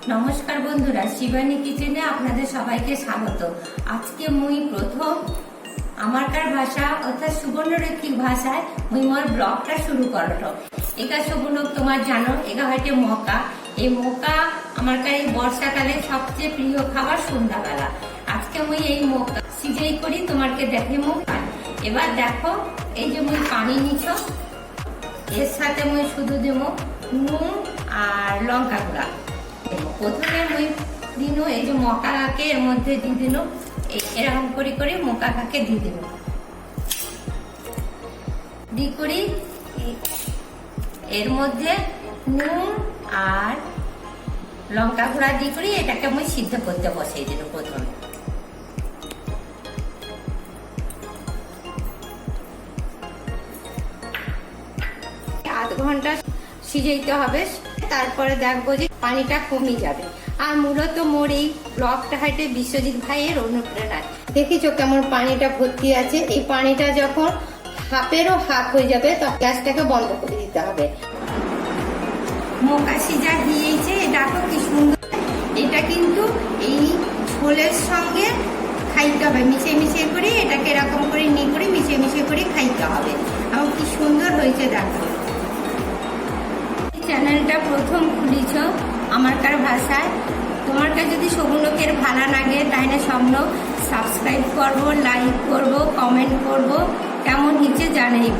নমস্কার বন্ধুরা, শিবানী কিচেনে আপনাদের সবাইকে স্বাগত। আজকে মুই প্রথম আমারকার ভাষা অর্থাৎ সুবর্ণরেখিক ভাষায় মুই মোর ব্লগটা শুরু করলো। একা সবুনক তোমার জানো, একা হয়তো মকা। এই মকা আমারকার এই বর্ষাকালে সবচেয়ে প্রিয় খাবার সন্ধ্যাবেলা। আজকে মুই এই মকা সিজাই করি তোমাকে দেখে মুখ। এবার দেখো, এই যে মুই পানি নিছ, এর সাথে মুই শুধু দেব নুন আর লঙ্কা গুঁড়া। প্রথমে মুই দিন এই যে মকাকে এর মধ্যে দিয়ে দিল, এরকম করে করে মকাকে দিয়ে দিব। দি করি এর মধ্যে নুন আর লঙ্কা গুঁড়া দিয়ে করি এটাকে মুই সিদ্ধ করতে বসাই দিল। প্রথমে আধ ঘন্টা সিজাইতে হবে, তারপরে দেখবো যে পানিটা কমে যাবে। আর মূলত মোর এই ব্লগটা হাইটে বিশ্বজিৎ ভাইয়ের অনুপ্রেরণায়। দেখিছো কেমন পানিটা ভর্তি আছে। এই পানিটা যখন হাফেরও হাফ হয়ে যাবে তখন গ্যাসটাকে বন্ধ করে দিতে হবে। মকা সিজা দিয়েছে, এটা তো কি সুন্দর। এটা কিন্তু এই ঝোলের সঙ্গে খাইতে হবে, মিশিয়ে মিশিয়ে করে এটাকে এরকম করে নিয়ে করে মিশিয়ে মিশিয়ে করে খাইতে হবে। এবং কি সুন্দর হয়েছে দেখো। চ্যানেলটা প্রথম খুলিছ আমারকার ভাষায়, তোমারকার যদি সবুনকের ভালো লাগে তাহলে স্বপ্ন সাবস্ক্রাইব করবো, লাইক করবো, কমেন্ট করবো, কেমন নিচে জানাইব।